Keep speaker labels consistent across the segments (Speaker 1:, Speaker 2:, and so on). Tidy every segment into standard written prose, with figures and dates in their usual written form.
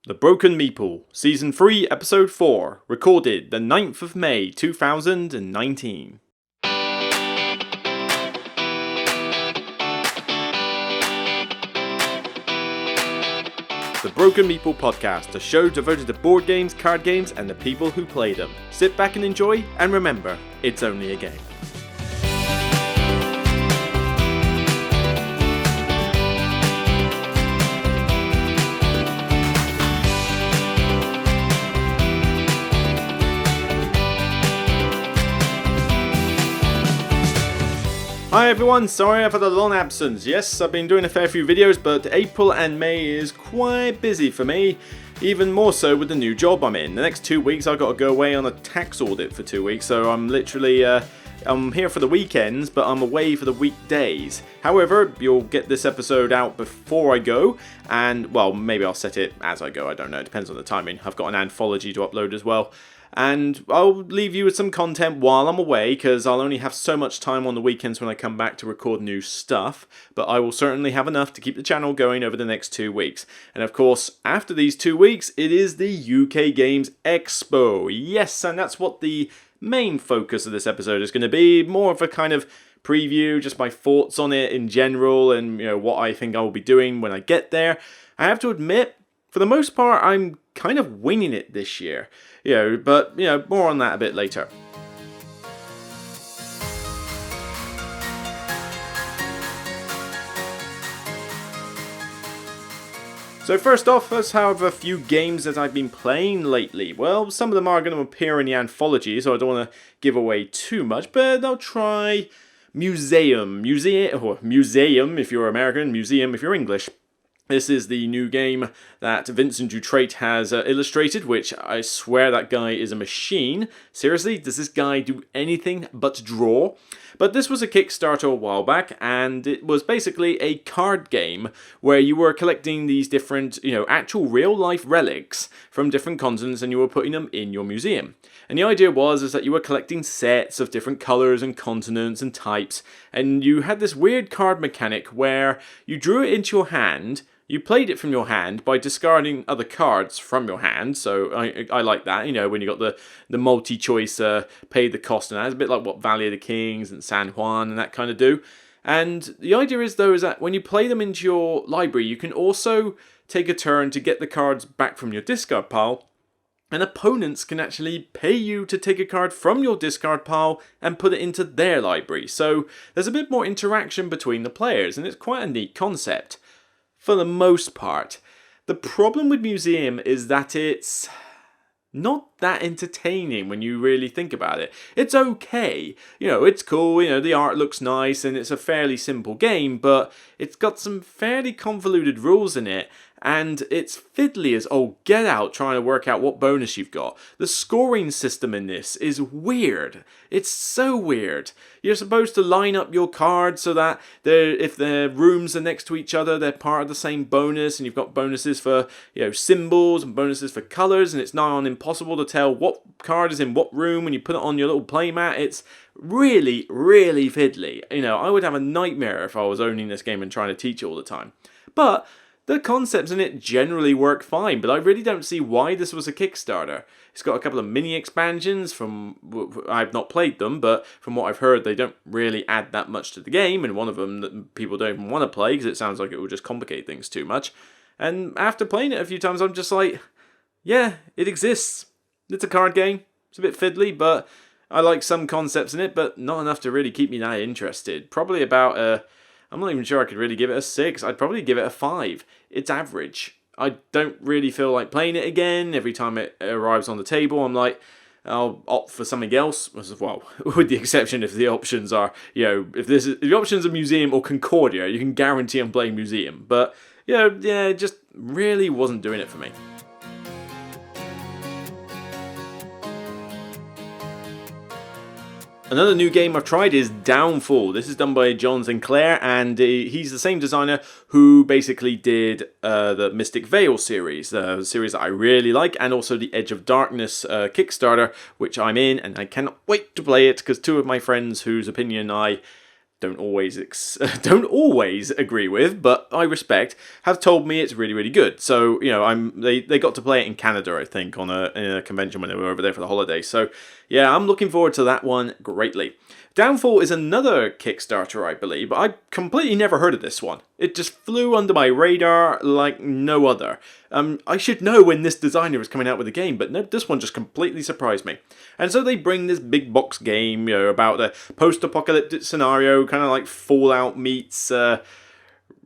Speaker 1: The Broken Meeple, Season 3, Episode 4, recorded the 9th of May 2019. The Broken Meeple Podcast, a show devoted to board games, card games, and the people who play them. Sit back and enjoy, and remember, it's only a game. Hi everyone, sorry I've had a long absence. Yes, I've been doing a fair few videos, but April and May is quite busy for me. Even more so with the new job I'm in. The next 2 weeks I've got to go away on a tax audit for 2 weeks, so I'm literally, I'm here for the weekends, but I'm away for the weekdays. However, you'll get this episode out before I go, and, well, maybe I'll set it as I go, I don't know, it depends on the timing. I've got an anthology to upload as well. And I'll leave you with some content while I'm away, because I'll only have so much time on the weekends when I come back to record new stuff, but I will certainly have enough to keep the channel going over the next 2 weeks. And of course, after these 2 weeks, it is the UK Games Expo. Yes, and that's what the main focus of this episode is going to be, more of a kind of preview, just my thoughts on it in general, and what I think I will be doing when I get there. I have to admit, for the most part, I'm kind of winging it this year. But more on that a bit later. So first off, let's have a few games that I've been playing lately. Well, some of them are going to appear in the anthology, so I don't want to give away too much, but I'll try Museum if you're American, Museum if you're English. This is the new game that Vincent Dutrait has illustrated, which I swear that guy is a machine. Seriously, does this guy do anything but draw? But this was a Kickstarter a while back, and it was basically a card game where you were collecting these different, actual real-life relics from different continents, and you were putting them in your museum. And the idea was that you were collecting sets of different colours and continents and types, and you had this weird card mechanic where you drew it into your hand. You played it from your hand by discarding other cards from your hand, so I like that, when you got the multi-choice pay the cost, and that. It's a bit like what Valley of the Kings and San Juan and that kind of do. And the idea is that when you play them into your library, you can also take a turn to get the cards back from your discard pile, and opponents can actually pay you to take a card from your discard pile and put it into their library. So there's a bit more interaction between the players, and it's quite a neat concept. For the most part. The problem with Museum is that it's not that entertaining when you really think about it. It's okay, it's cool, the art looks nice and it's a fairly simple game, but it's got some fairly convoluted rules in it, and it's fiddly as all get out trying to work out what bonus you've got. The scoring system in this is weird. It's so weird. You're supposed to line up your cards so that if the rooms are next to each other, they're part of the same bonus, and you've got bonuses for symbols and bonuses for colours, and it's nigh on impossible to tell what card is in what room when you put it on your little playmat. It's really, really fiddly. I would have a nightmare if I was owning this game and trying to teach it all the time. But the concepts in it generally work fine, but I really don't see why this was a Kickstarter. It's got a couple of mini expansions I've not played them, but from what I've heard, they don't really add that much to the game, and one of them that people don't even want to play because it sounds like it will just complicate things too much. And after playing it a few times, I'm just like, yeah, it exists. It's a card game. It's a bit fiddly, but I like some concepts in it, but not enough to really keep me that interested. Probably about I'm not even sure I could really give it a 6. I'd probably give it a 5. It's average. I don't really feel like playing it again. Every time it arrives on the table, I'm like, I'll opt for something else. Well, with the exception if the options are, if the options are Museum or Concordia, you can guarantee I'm playing Museum. But, it just really wasn't doing it for me. Another new game I've tried is Downfall. This is done by John Sinclair, and he's the same designer who basically did the Mystic Vale series, the series that I really like, and also the Edge of Darkness Kickstarter, which I'm in, and I cannot wait to play it, because two of my friends whose opinion I don't always don't always agree with, but I respect, have told me it's really, really good. So, you know, they got to play it in Canada, I think, in a convention when they were over there for the holidays. So, yeah, I'm looking forward to that one greatly. Downfall is another Kickstarter, I believe, but I completely never heard of this one. It just flew under my radar like no other. I should know when this designer is coming out with a game, but no, this one just completely surprised me. And so they bring this big box game, you know, about a post-apocalyptic scenario, kind of like Fallout meets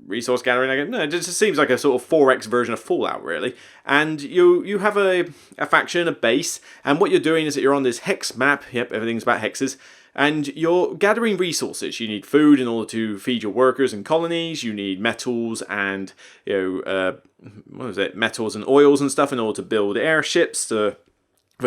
Speaker 1: resource gathering. No, it just seems like a sort of 4X version of Fallout, really. And you have a faction, a base, and what you're doing is that you're on this hex map. Yep, everything's about hexes. And you're gathering resources. You need food in order to feed your workers and colonies. You need metals and, you know, metals and oils and stuff in order to build airships for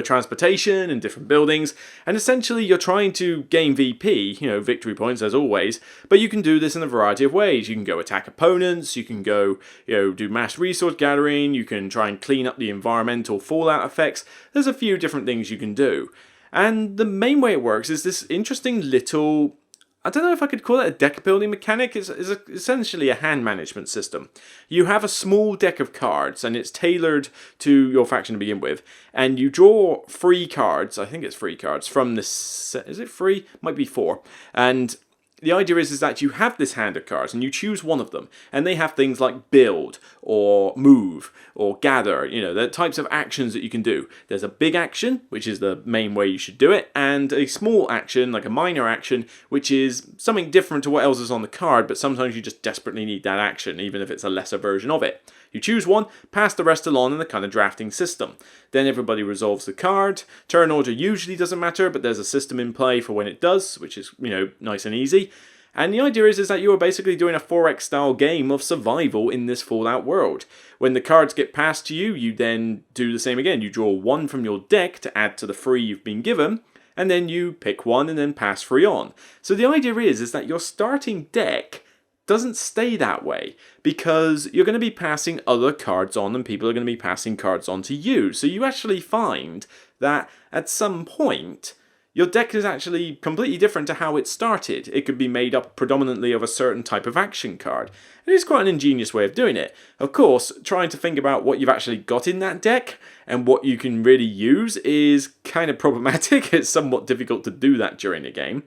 Speaker 1: transportation and different buildings. And essentially you're trying to gain VP, you know, victory points as always, but you can do this in a variety of ways. You can go attack opponents, you can go, you know, do mass resource gathering, you can try and clean up the environmental fallout effects. There's a few different things you can do. And the main way it works is this interesting little, I don't know if I could call it a deck building mechanic. It's essentially a hand management system. You have a small deck of cards and it's tailored to your faction to begin with. And you draw 3 cards, I think it's 3 cards, from this set. Is it 3? Might be 4. And the idea is that you have this hand of cards and you choose one of them. And they have things like build or move or gather. You know, the types of actions that you can do. There's a big action, which is the main way you should do it. And a small action, like a minor action, which is something different to what else is on the card. But sometimes you just desperately need that action, even if it's a lesser version of it. You choose one, pass the rest along in the kind of drafting system. Then everybody resolves the card. Turn order usually doesn't matter, but there's a system in play for when it does, which is, you know, nice and easy. And the idea is that you are basically doing a 4X style game of survival in this Fallout world. When the cards get passed to you, you then do the same again. You draw 1 from your deck to add to the 3 you've been given, and then you pick 1 and then pass 3 on. So the idea is that your starting deck doesn't stay that way, because you're going to be passing other cards on and people are going to be passing cards on to you. So you actually find that at some point your deck is actually completely different to how it started. It could be made up predominantly of a certain type of action card. It is quite an ingenious way of doing it. Of course, trying to think about what you've actually got in that deck and what you can really use is kind of problematic. It's somewhat difficult to do that during a game.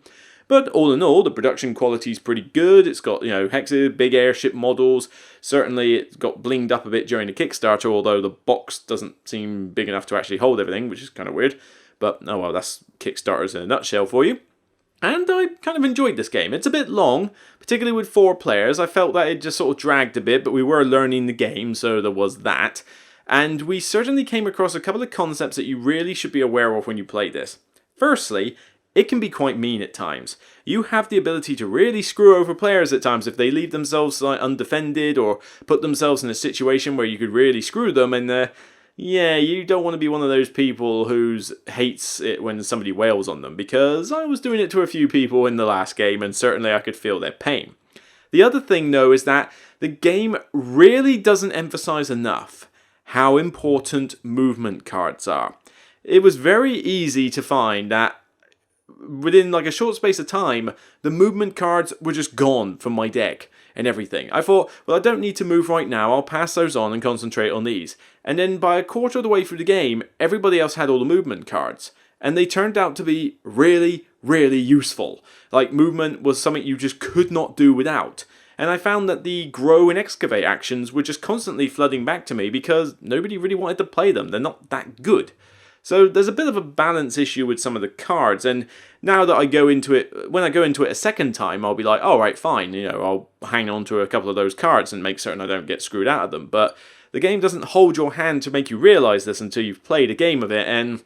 Speaker 1: But all in all, the production quality is pretty good. It's got, you know, hexes, big airship models. Certainly it's got blinged up a bit during the Kickstarter, although the box doesn't seem big enough to actually hold everything, which is kind of weird. But, oh well, that's Kickstarters in a nutshell for you. And I kind of enjoyed this game. It's a bit long, particularly with 4 players. I felt that it just sort of dragged a bit, but we were learning the game, so there was that. And we certainly came across a couple of concepts that you really should be aware of when you play this. Firstly, it can be quite mean at times. You have the ability to really screw over players at times if they leave themselves like undefended or put themselves in a situation where you could really screw them, and yeah, you don't want to be one of those people who hates it when somebody wails on them, because I was doing it to a few people in the last game and certainly I could feel their pain. The other thing though is that the game really doesn't emphasize enough how important movement cards are. It was very easy to find that within like a short space of time, the movement cards were just gone from my deck and everything. I thought, well, I don't need to move right now, I'll pass those on and concentrate on these. And then by a quarter of the way through the game, everybody else had all the movement cards. And they turned out to be really, really useful. Like, movement was something you just could not do without. And I found that the grow and excavate actions were just constantly flooding back to me because nobody really wanted to play them. They're not that good. So there's a bit of a balance issue with some of the cards, and now that I go into it, when I go into it a second time, I'll be like, all right, fine, you know, I'll hang on to a couple of those cards and make certain I don't get screwed out of them. But the game doesn't hold your hand to make you realise this until you've played a game of it, and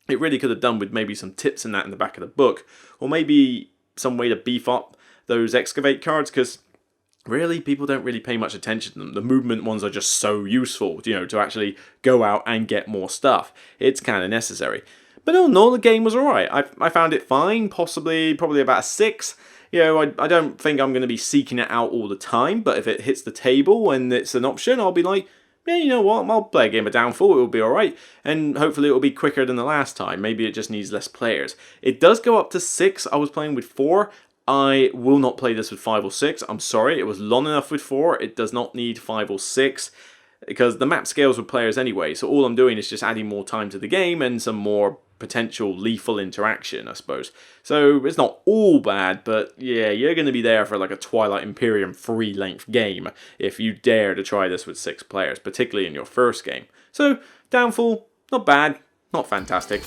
Speaker 1: it really could have done with maybe some tips in that in the back of the book, or maybe some way to beef up those excavate cards, because really, people don't really pay much attention to them. The movement ones are just so useful, you know, to actually go out and get more stuff. It's kind of necessary. But all in all, the game was alright. I found it fine, probably about a 6. You know, I don't think I'm going to be seeking it out all the time, but if it hits the table and it's an option, I'll be like, yeah, you know what, I'll play a game of Downfall, it will be alright. And hopefully it will be quicker than the last time. Maybe it just needs less players. It does go up to 6. I was playing with 4. I will not play this with 5 or 6. I'm sorry, it was long enough with 4. It does not need 5 or 6. Because the map scales with players anyway, so all I'm doing is just adding more time to the game and some more potential lethal interaction, I suppose. So it's not all bad, but yeah, you're going to be there for like a Twilight Imperium free-length game if you dare to try this with 6 players, particularly in your first game. So, Downfall, not bad, not fantastic.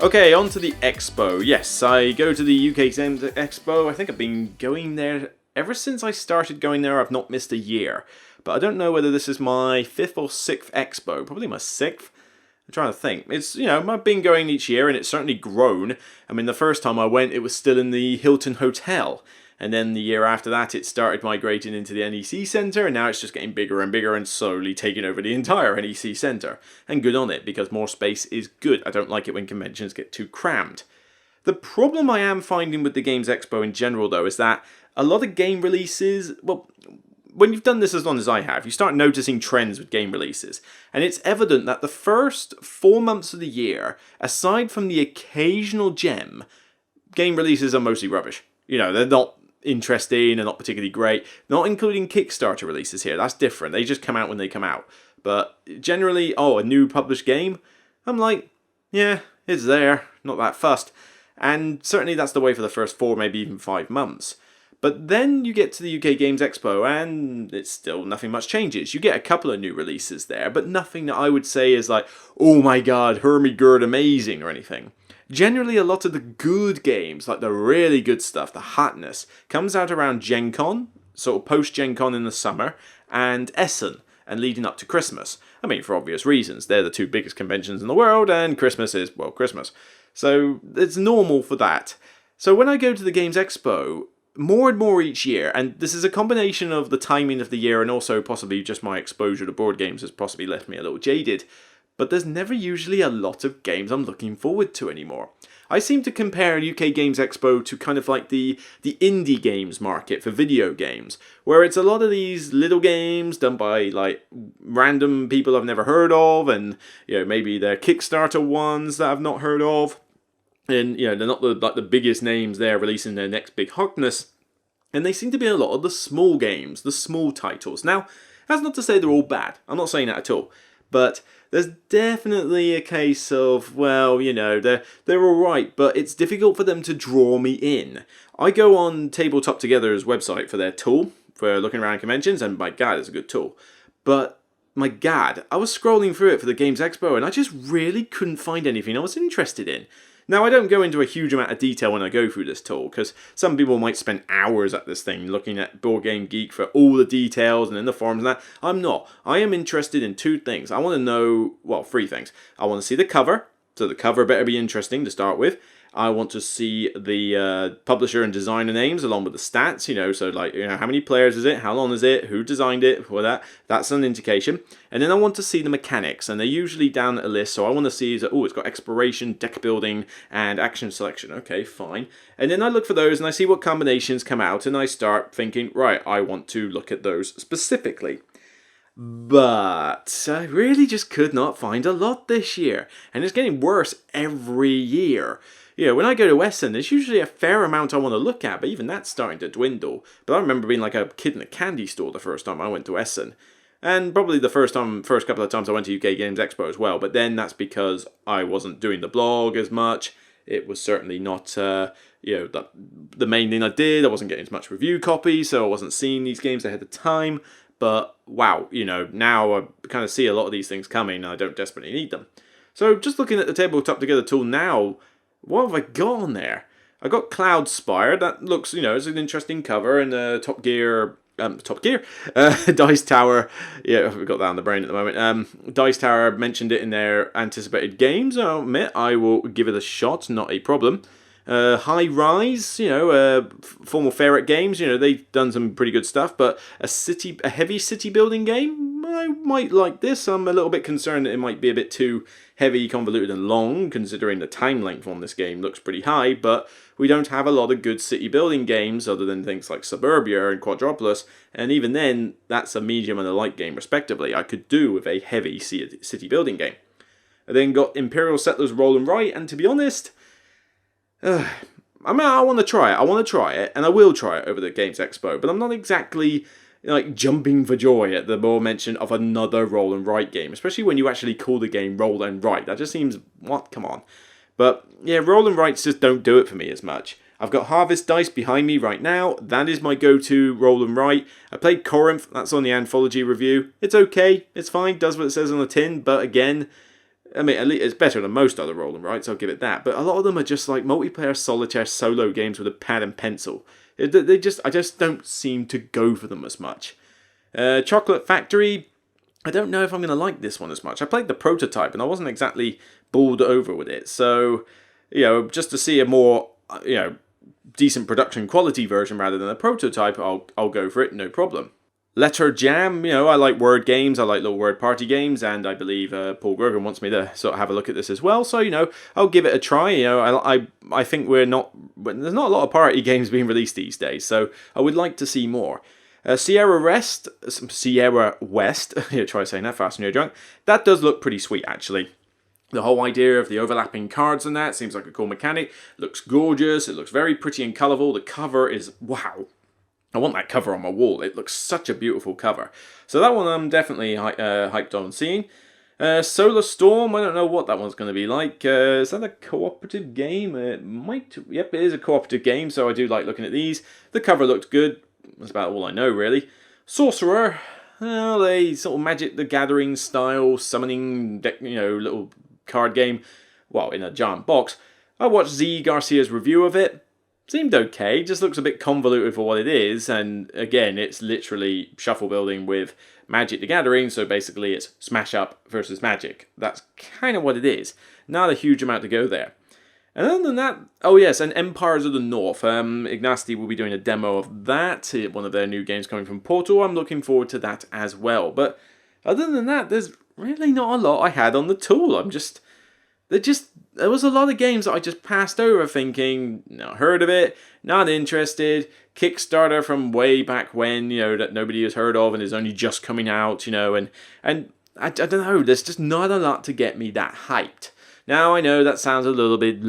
Speaker 1: Okay, on to the Expo. Yes, I go to the UK Games Expo. I think I've been going there ever since I started going there. I've not missed a year. But I don't know whether this is my 5th or 6th Expo. Probably my 6th. I'm trying to think. It's, you know, I've been going each year and it's certainly grown. I mean, the first time I went, it was still in the Hilton Hotel. And then the year after that, it started migrating into the NEC Centre, and now it's just getting bigger and bigger and slowly taking over the entire NEC Centre. And good on it, because more space is good. I don't like it when conventions get too crammed. The problem I am finding with the Games Expo in general, though, is that a lot of game releases, well, when you've done this as long as I have, you start noticing trends with game releases. And it's evident that the first 4 months of the year, aside from the occasional gem, game releases are mostly rubbish. You know, they're not interesting and not particularly great. Not including Kickstarter releases here, that's different. They just come out when they come out. But generally, a new published game, I'm like, yeah, it's there, not that fussed. And certainly that's the way for the first 4, maybe even 5 months. But then you get to the UK Games Expo and it's still nothing much changes. You get a couple of new releases there, but nothing that I would say is like, oh my god, Hermigerd amazing or anything. Generally, a lot of the good games, like the really good stuff, the hotness, comes out around Gen Con, sort of post-Gen Con in the summer, and Essen, and leading up to Christmas. I mean, for obvious reasons. They're the 2 biggest conventions in the world, and Christmas is, well, Christmas. So it's normal for that. So when I go to the Games Expo, more and more each year, and this is a combination of the timing of the year and also possibly just my exposure to board games has possibly left me a little jaded, but there's never usually a lot of games I'm looking forward to anymore. I seem to compare UK Games Expo to kind of like the indie games market for video games, where it's a lot of these little games done by like random people I've never heard of, and you know, maybe they're Kickstarter ones that I've not heard of, and you know, they're not like the biggest names there releasing their next big hotness, and they seem to be a lot of the small games, the small titles. Now, that's not to say they're all bad. I'm not saying that at all, but there's definitely a case of, well, you know, they're alright, but it's difficult for them to draw me in. I go on Tabletop Together's website for their tool, for looking around conventions, and my god, it's a good tool. But, my god, I was scrolling through it for the Games Expo, and I just really couldn't find anything I was interested in. Now, I don't go into a huge amount of detail when I go through this tool, because some people might spend hours at this thing looking at Board Game Geek for all the details and in the forums and that. I'm not. I am interested in 2 things. I want to know, well, 3 things. I want to see the cover, so the cover better be interesting to start with. I want to see the publisher and designer names along with the stats, you know, so like, you know, how many players is it, how long is it, who designed it, well, that's an indication. And then I want to see the mechanics, and they're usually down a list, so I want to see, that, oh, it's got exploration, deck building, and action selection. Okay, fine. And then I look for those, and I see what combinations come out, and I start thinking, right, I want to look at those specifically. But I really just could not find a lot this year, and it's getting worse every year. You know, when I go to Essen, there's usually a fair amount I want to look at, but even that's starting to dwindle. But I remember being like a kid in a candy store the first time I went to Essen. And probably the first couple of times I went to UK Games Expo as well, but then that's because I wasn't doing the blog as much. It was certainly not, you know, the main thing I did. I wasn't getting as much review copy, so I wasn't seeing these games ahead of time. But, wow, you know, now I kind of see a lot of these things coming, and I don't desperately need them. So, just looking at the Tabletop Together tool now, what have I got on there? I got Cloud Spire. That looks, you know, it's an interesting cover, and Top Gear, Dice Tower. Yeah, I've got that on the brain at the moment. Dice Tower mentioned it in their anticipated games. I'll admit, I will give it a shot. Not a problem. High Rise, you know, formal Ferret Games. You know, they've done some pretty good stuff. But a heavy city building game, I might like this. I'm a little bit concerned that it might be a bit too heavy, convoluted, and long, considering the time length on this game looks pretty high, but we don't have a lot of good city building games other than things like Suburbia and Quadropolis, and even then, that's a medium and a light game respectively. I could do with a heavy city building game. I then got Imperial Settlers Roll and Write, and to be honest, I want to try it, and I will try it over the Games Expo, but I'm not exactly like jumping for joy at the more mention of another roll and write game, especially when you actually call the game roll and write. That just seems, what, come on. But yeah, roll and writes just don't do it for me as much. I've got Harvest Dice behind me right now. That is my go-to roll and write. I played Corinth, that's on the Anthology review. It's okay, it's fine, does what it says on the tin, but again, I mean, at least it's better than most other roll and writes, I'll give it that. But a lot of them are just like multiplayer solitaire solo games with a pad and pencil. I just don't seem to go for them as much. Chocolate Factory, I don't know if I'm going to like this one as much. I played the prototype and I wasn't exactly bowled over with it. So, just to see a more, decent production quality version rather than a prototype, I'll go for it, no problem. Letter Jam, I like word games, I like little word party games, and I believe Paul Grogan wants me to sort of have a look at this as well, so, I'll give it a try. I think there's not a lot of party games being released these days, so I would like to see more. Sierra West, try saying that fast when you're drunk, that does look pretty sweet, actually. The whole idea of the overlapping cards and that seems like a cool mechanic, looks gorgeous, it looks very pretty and colourful, the cover is, wow. I want that cover on my wall. It looks such a beautiful cover. So that one I'm definitely hyped on seeing. Solar Storm, I don't know what that one's going to be like. Is that a cooperative game? It might. Yep, it is a cooperative game, so I do like looking at these. The cover looked good. That's about all I know, really. Sorcerer, well, a sort of Magic the Gathering style summoning deck, little card game. Well, in a giant box. I watched Z Garcia's review of it. Seemed okay, just looks a bit convoluted for what it is, and again, it's literally shuffle building with Magic the Gathering, so basically it's Smash Up versus Magic. That's kind of what it is. Not a huge amount to go there. And other than that, oh yes, and Empires of the North. Ignasti will be doing a demo of that, one of their new games coming from Portal. I'm looking forward to that as well. But other than that, there's really not a lot I had on the tool. There was a lot of games that I just passed over thinking, not heard of it, not interested, Kickstarter from way back when, that nobody has heard of and is only just coming out, and I don't know, there's just not a lot to get me that hyped. Now, I know that sounds a little bit,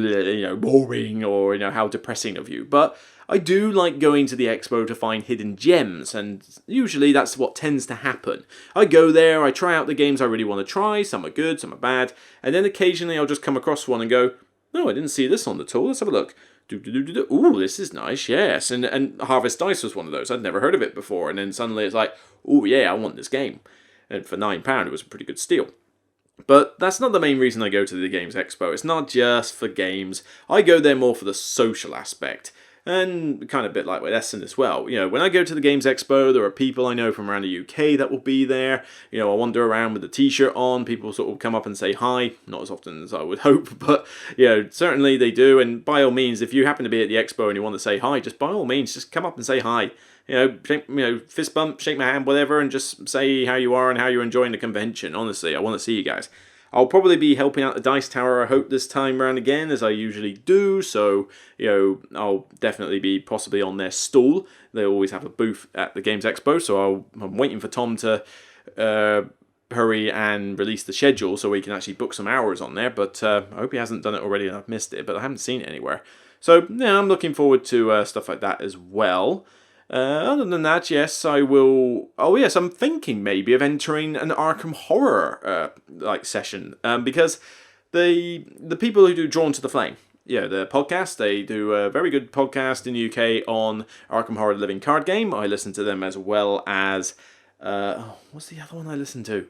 Speaker 1: boring or, how depressing of you, but I do like going to the expo to find hidden gems, and usually that's what tends to happen. I go there, I try out the games I really want to try, some are good, some are bad, and then occasionally I'll just come across one and go, oh, I didn't see this on the tool, let's have a look. Ooh, this is nice, yes. And Harvest Dice was one of those, I'd never heard of it before, and then suddenly it's like, oh yeah, I want this game. And for £9 it was a pretty good steal. But that's not the main reason I go to the Games Expo. It's not just for games. I go there more for the social aspect. And kind of a bit like with Essen as well. When I go to the Games Expo, there are people I know from around the UK that will be there. I wander around with the t-shirt on. People sort of come up and say hi. Not as often as I would hope, but, certainly they do. And by all means, if you happen to be at the Expo and you want to say hi, just by all means, just come up and say hi. Fist bump, shake my hand, whatever, and just say how you are and how you're enjoying the convention. Honestly, I want to see you guys. I'll probably be helping out the Dice Tower, I hope, this time around again, as I usually do, so, I'll definitely be possibly on their stall. They always have a booth at the Games Expo, so I'm waiting for Tom to hurry and release the schedule so we can actually book some hours on there, but I hope he hasn't done it already and I've missed it, but I haven't seen it anywhere. So, yeah, I'm looking forward to stuff like that as well. Other than that, yes, I will. Oh, yes, I'm thinking maybe of entering an Arkham Horror session because the people who do Drawn to the Flame, the podcast, they do a very good podcast in the UK on Arkham Horror: The Living Card Game. I listen to them as well as what's the other one I listen to?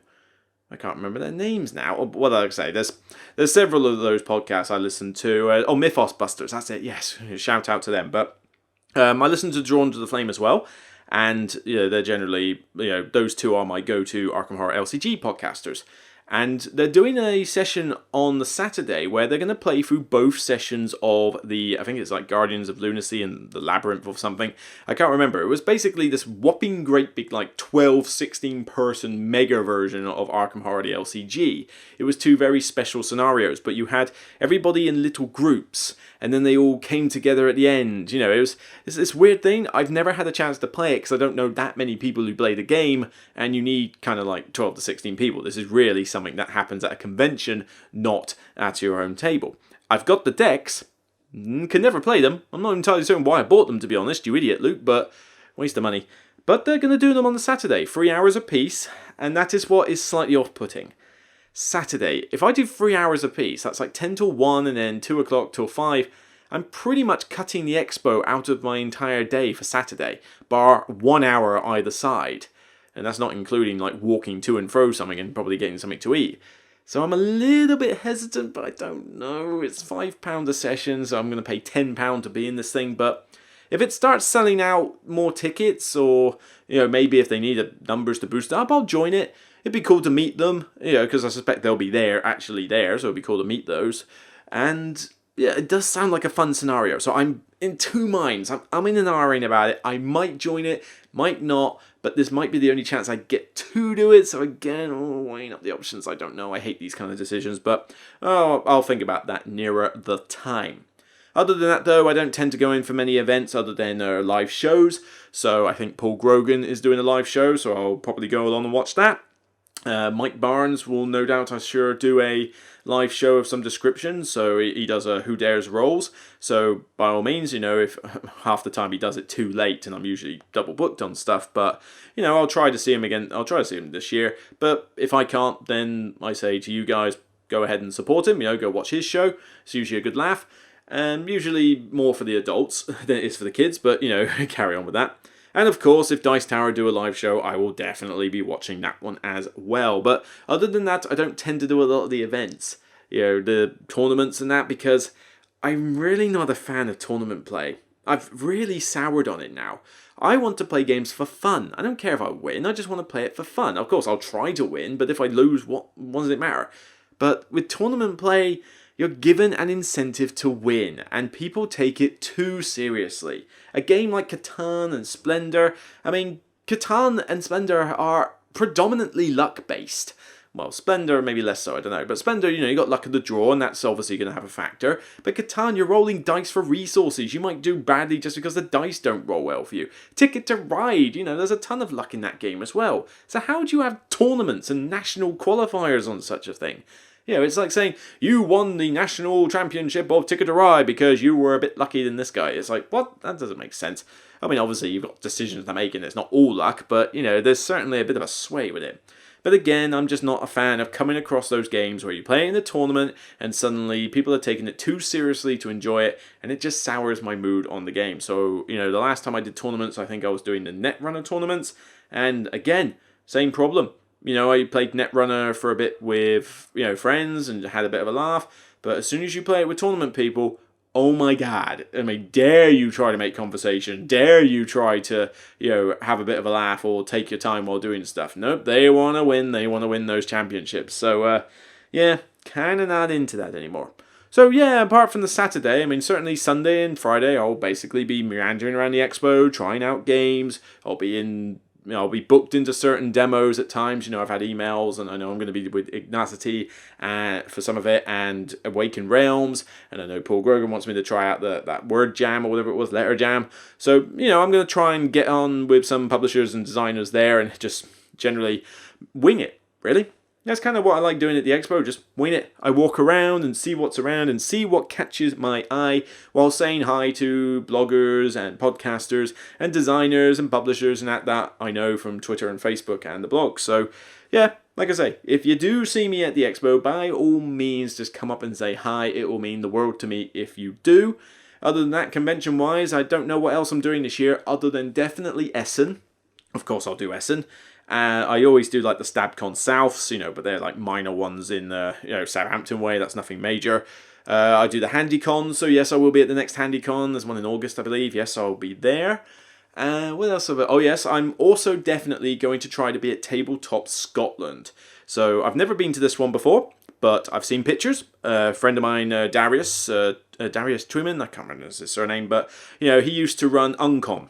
Speaker 1: I can't remember their names now. What did I say? There's several of those podcasts I listen to. Mythos Busters. That's it. Yes, shout out to them, but. I listen to Drawn to the Flame as well, and they're generally, those two are my go-to Arkham Horror LCG podcasters. And they're doing a session on the Saturday where they're going to play through both sessions of I think it's like Guardians of Lunacy and the Labyrinth or something. I can't remember. It was basically this whopping great big like 12, 16 person mega version of Arkham Horror the LCG. It was 2 very special scenarios, but you had everybody in little groups and then they all came together at the end. You know, it's this weird thing. I've never had a chance to play it because I don't know that many people who play the game, and you need kind of like 12 to 16 people. This is really something that happens at a convention, not at your own table. I've got the decks, can never play them. I'm not entirely certain why I bought them, to be honest, you idiot, Luke, but waste of money. But they're going to do them on the Saturday, 3 hours apiece, and that is what is slightly off-putting. Saturday, if I do 3 hours apiece, that's like 10 till 1 and then 2 o'clock till 5, I'm pretty much cutting the expo out of my entire day for Saturday, bar 1 hour either side. And that's not including like walking to and fro something and probably getting something to eat. So I'm a little bit hesitant, but I don't know. It's £5 a session, so I'm going to pay £10 to be in this thing. But if it starts selling out more tickets, or maybe if they need numbers to boost it up, I'll join it. It'd be cool to meet them, because I suspect they'll be actually there, so it'd be cool to meet those. And yeah, it does sound like a fun scenario. So I'm in 2 minds. I'm in an iron about it. I might join it, might not, but this might be the only chance I get to do it. So again, weighing up the options, I don't know. I hate these kind of decisions, but I'll think about that nearer the time. Other than that, though, I don't tend to go in for many events other than live shows. So I think Paul Grogan is doing a live show, so I'll probably go along and watch that. Mike Barnes will no doubt, I'm sure, do a live show of some description, so he does a Who Dares Rolls, so by all means, if half the time he does it too late, and I'm usually double booked on stuff, but, I'll try to see him again, I'll try to see him this year, but if I can't, then I say to you guys, go ahead and support him, go watch his show, it's usually a good laugh, and usually more for the adults than it is for the kids, but, carry on with that. And of course, if Dice Tower do a live show, I will definitely be watching that one as well. But other than that, I don't tend to do a lot of the events, the tournaments and that, because I'm really not a fan of tournament play. I've really soured on it now. I want to play games for fun. I don't care if I win, I just want to play it for fun. Of course, I'll try to win, but if I lose, what does it matter? But with tournament play, you're given an incentive to win, and people take it too seriously. A game like Catan and Splendor, Catan and Splendor are predominantly luck-based. Well, Splendor maybe less so, I don't know. But Splendor, you got luck of the draw, and that's obviously going to have a factor. But Catan, you're rolling dice for resources. You might do badly just because the dice don't roll well for you. Ticket to Ride, there's a ton of luck in that game as well. So how do you have tournaments and national qualifiers on such a thing? It's like saying, you won the national championship of Ticket to Ride because you were a bit lucky than this guy. It's like, what? That doesn't make sense. Obviously, you've got decisions to make, and it's not all luck, but, there's certainly a bit of a sway with it. But again, I'm just not a fan of coming across those games where you play in a tournament, and suddenly people are taking it too seriously to enjoy it, and it just sours my mood on the game. So, the last time I did tournaments, I think I was doing the Netrunner tournaments, and again, same problem. I played Netrunner for a bit with, friends and had a bit of a laugh. But as soon as you play it with tournament people, oh my god. Dare you try to make conversation. Dare you try to, have a bit of a laugh or take your time while doing stuff. Nope, they want to win. They want to win those championships. So, yeah, kind of not into that anymore. So, yeah, apart from the Saturday, certainly Sunday and Friday, I'll basically be meandering around the expo, trying out games. I'll be booked into certain demos at times. I've had emails, and I know I'm going to be with Ignacity for some of it, and Awaken Realms, and I know Paul Grogan wants me to try out that Word Jam, or whatever it was, Letter Jam. So, I'm going to try and get on with some publishers and designers there, and just generally wing it, really. That's kind of what I like doing at the expo, just wing it. I walk around and see what's around and see what catches my eye while saying hi to bloggers and podcasters and designers and publishers and that I know from Twitter and Facebook and the blog. So, yeah, like I say, if you do see me at the expo, by all means, just come up and say hi. It will mean the world to me if you do. Other than that, convention-wise, I don't know what else I'm doing this year other than definitely Essen. Of course, I'll do Essen. I always do like the StabCon Souths, but they're like minor ones in Southampton way. That's nothing major. I do the HandyCon, so yes, I will be at the next HandyCon. There's one in August, I believe. Yes, I'll be there. What else? Oh yes, I'm also definitely going to try to be at Tabletop Scotland. So I've never been to this one before, but I've seen pictures. A friend of mine, Darius Twyman, I can't remember his surname, but he used to run Uncom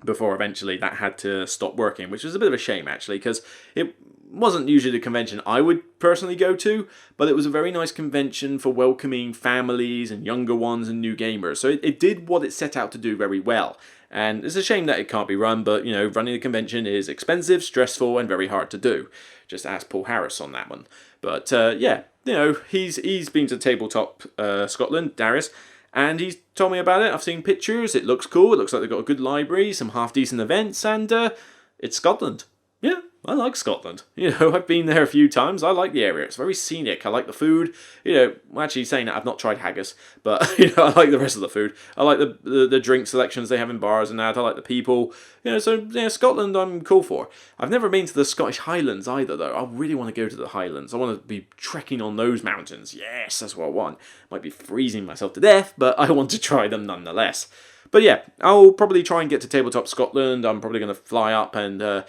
Speaker 1: before eventually that had to stop working, which was a bit of a shame actually, because it wasn't usually the convention I would personally go to, but it was a very nice convention for welcoming families and younger ones and new gamers. So it did what it set out to do very well. And it's a shame that it can't be run, but running a convention is expensive, stressful, and very hard to do. Just ask Paul Harris on that one. But he's been to Tabletop Scotland, Darius, and he's told me about it. I've seen pictures. It looks cool. It looks like they've got a good library, some half-decent events, and it's Scotland. Yeah, I like Scotland. I've been there a few times. I like the area. It's very scenic. I like the food. Actually saying that, I've not tried haggis, but I like the rest of the food. I like the drink selections they have in bars and that. I like the people. Scotland I'm cool for. I've never been to the Scottish Highlands either, though. I really want to go to the Highlands. I want to be trekking on those mountains. Yes, that's what I want. Might be freezing myself to death, but I want to try them nonetheless. But yeah, I'll probably try and get to Tabletop Scotland. I'm probably going to fly up and, buddy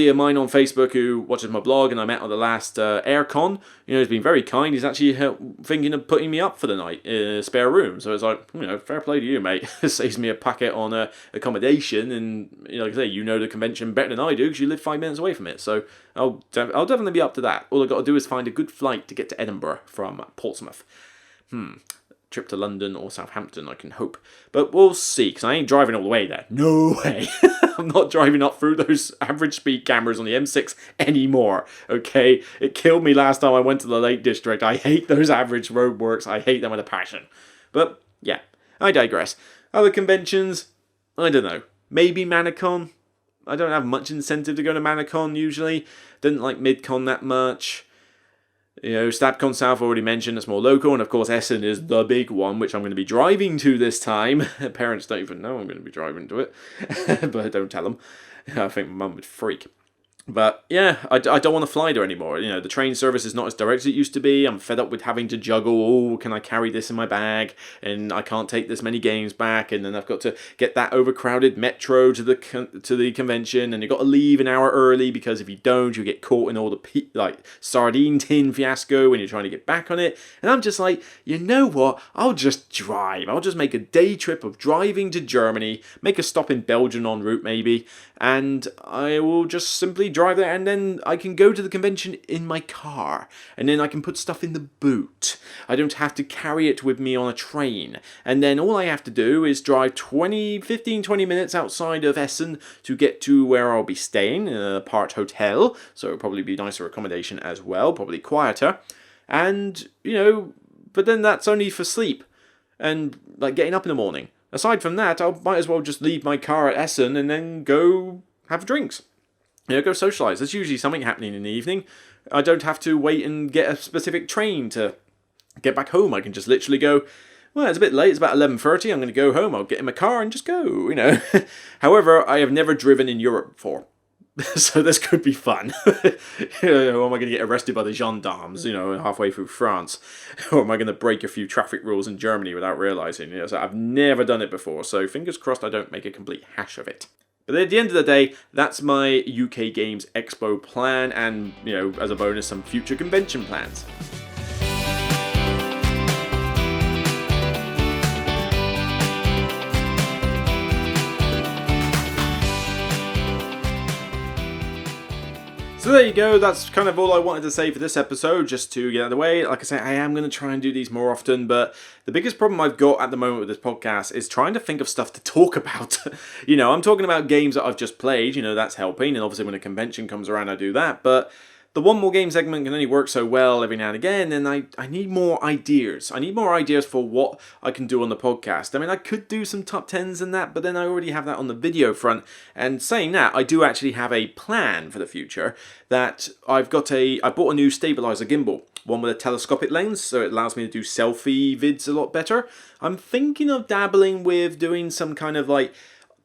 Speaker 1: of mine on Facebook who watches my blog and I met on the last Aircon, he's been very kind. He's actually thinking of putting me up for the night in a spare room. So it's like, fair play to you, mate. It saves me a packet on accommodation, and like I say, the convention better than I do because you live 5 minutes away from it. So I'll definitely be up to that. All I've got to do is find a good flight to get to Edinburgh from Portsmouth. Trip to London or Southampton, I can hope. But we'll see, because I ain't driving all the way there. No way. I'm not driving up through those average speed cameras on the M6 anymore, okay? It killed me last time I went to the Lake District. I hate those average roadworks. I hate them with a passion. But, yeah, I digress. Other conventions, I don't know. Maybe Manicon. I don't have much incentive to go to Manicon, usually. Didn't like MidCon that much. Stabcon South already mentioned, it's more local, and of course Essen is the big one, which I'm going to be driving to this time. Parents don't even know I'm going to be driving to it, but don't tell them. I think my mum would freak. But yeah, I don't want to fly there anymore. The train service is not as direct as it used to be. I'm fed up with having to juggle, can I carry this in my bag? And I can't take this many games back. And then I've got to get that overcrowded metro to the convention. And you've got to leave an hour early because if you don't, you get caught in all the sardine tin fiasco when you're trying to get back on it. And I'm just like, you know what? I'll just drive. I'll just make a day trip of driving to Germany, make a stop in Belgium en route maybe, and I will just simply drive there, and then I can go to the convention in my car, and then I can put stuff in the boot. I don't have to carry it with me on a train, and then all I have to do is drive 20 minutes outside of Essen to get to where I'll be staying, in an apart hotel, so it'll probably be nicer accommodation as well, probably quieter, and, but then that's only for sleep, and, getting up in the morning. Aside from that, I might as well just leave my car at Essen and then go have drinks. Go socialise. There's usually something happening in the evening. I don't have to wait and get a specific train to get back home. I can just literally go, well, it's a bit late. It's about 11:30. I'm going to go home. I'll get in my car and just go, However, I have never driven in Europe before. So this could be fun. Am I going to get arrested by the gendarmes, halfway through France? Or am I going to break a few traffic rules in Germany without realising? So I've never done it before, so fingers crossed I don't make a complete hash of it. But at the end of the day, that's my UK Games Expo plan, and, as a bonus, some future convention plans. So there you go, that's kind of all I wanted to say for this episode, just to get out of the way. Like I say, I am going to try and do these more often, but the biggest problem I've got at the moment with this podcast is trying to think of stuff to talk about. I'm talking about games that I've just played, that's helping, and obviously when a convention comes around I do that, but the one more game segment can only work so well every now and again, and I need more ideas. I need more ideas for what I can do on the podcast. I mean, I could do some top 10s and that, but then I already have that on the video front. And saying that, I do actually have a plan for the future that I bought a new stabilizer gimbal. One with a telescopic lens, so it allows me to do selfie vids a lot better. I'm thinking of dabbling with doing some kind of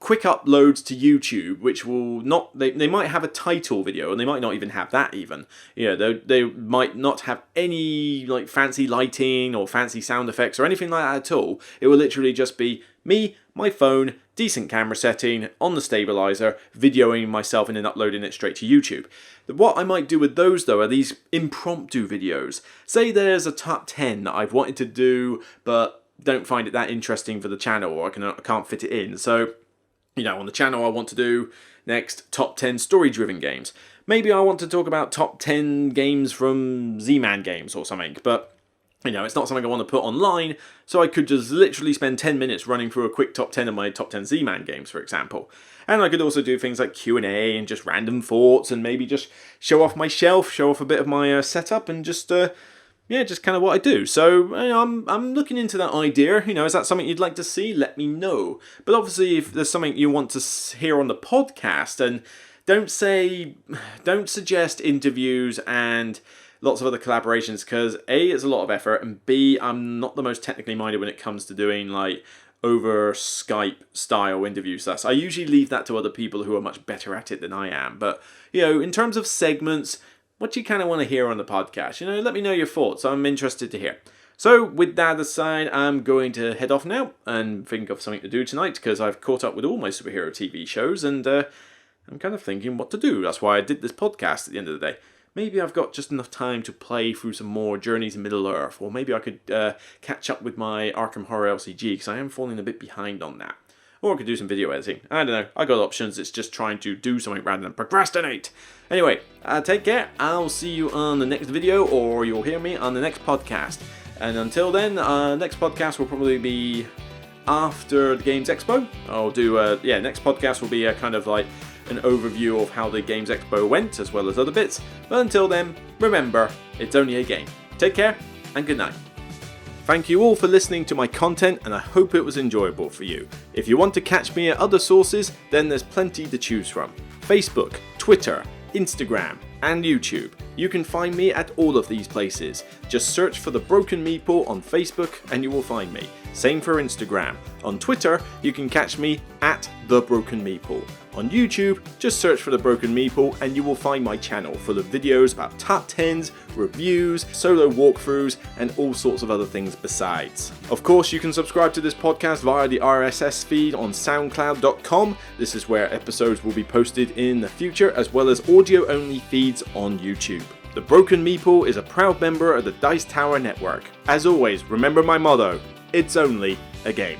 Speaker 1: quick uploads to YouTube, which will not, they might have a title video, and they might not even have that even. They might not have any fancy lighting or fancy sound effects or anything like that at all. It will literally just be me, my phone, decent camera setting, on the stabilizer, videoing myself and then uploading it straight to YouTube. What I might do with those though are these impromptu videos. Say there's a top 10 that I've wanted to do but don't find it that interesting for the channel, or I can't fit it in. So, you know, on the channel I want to do next top 10 story-driven games. Maybe I want to talk about top 10 games from Z-Man Games or something, but you know, it's not something I want to put online, so I could just literally spend 10 minutes running through a quick top 10 of my top 10 Z-Man games, for example. And I could also do things like Q&A and just random thoughts, and maybe just show off my shelf, show off a bit of my setup, and just, yeah, just kind of what I do. So, you know, I'm looking into that idea. You know, is that something you'd like to see? Let me know. But obviously, if there's something you want to hear on the podcast, and don't suggest interviews and lots of other collaborations, because A, it's a lot of effort, and B, I'm not the most technically minded when it comes to doing like over Skype style interviews. I usually leave that to other people who are much better at it than I am. But, you know, in terms of segments, what you kind of want to hear on the podcast, you know, let me know your thoughts. I'm interested to hear. So with that aside, I'm going to head off now and think of something to do tonight, because I've caught up with all my superhero TV shows, and I'm kind of thinking what to do. That's why I did this podcast at the end of the day. Maybe I've got just enough time to play through some more Journeys in Middle-earth, or maybe I could catch up with my Arkham Horror LCG, because I am falling a bit behind on that. Or I could do some video editing. I don't know. I got options. It's just trying to do something rather than procrastinate. Anyway, take care. I'll see you on the next video, or you'll hear me on the next podcast. And until then, next podcast will probably be after the Games Expo. I'll do, next podcast will be a kind of like an overview of how the Games Expo went, as well as other bits. But until then, remember, it's only a game. Take care, and good night. Thank you all for listening to my content, and I hope it was enjoyable for you. If you want to catch me at other sources, then there's plenty to choose from. Facebook, Twitter, Instagram, and YouTube. You can find me at all of these places. Just search for The Broken Meeple on Facebook and you will find me. Same for Instagram. On Twitter, you can catch me at The Broken Meeple. On YouTube, just search for The Broken Meeple and you will find my channel full of videos about top 10s, reviews, solo walkthroughs, and all sorts of other things besides. Of course, you can subscribe to this podcast via the RSS feed on soundcloud.com. This is where episodes will be posted in the future, as well as audio-only feeds on YouTube. The Broken Meeple is a proud member of the Dice Tower Network. As always, remember my motto, it's only a game.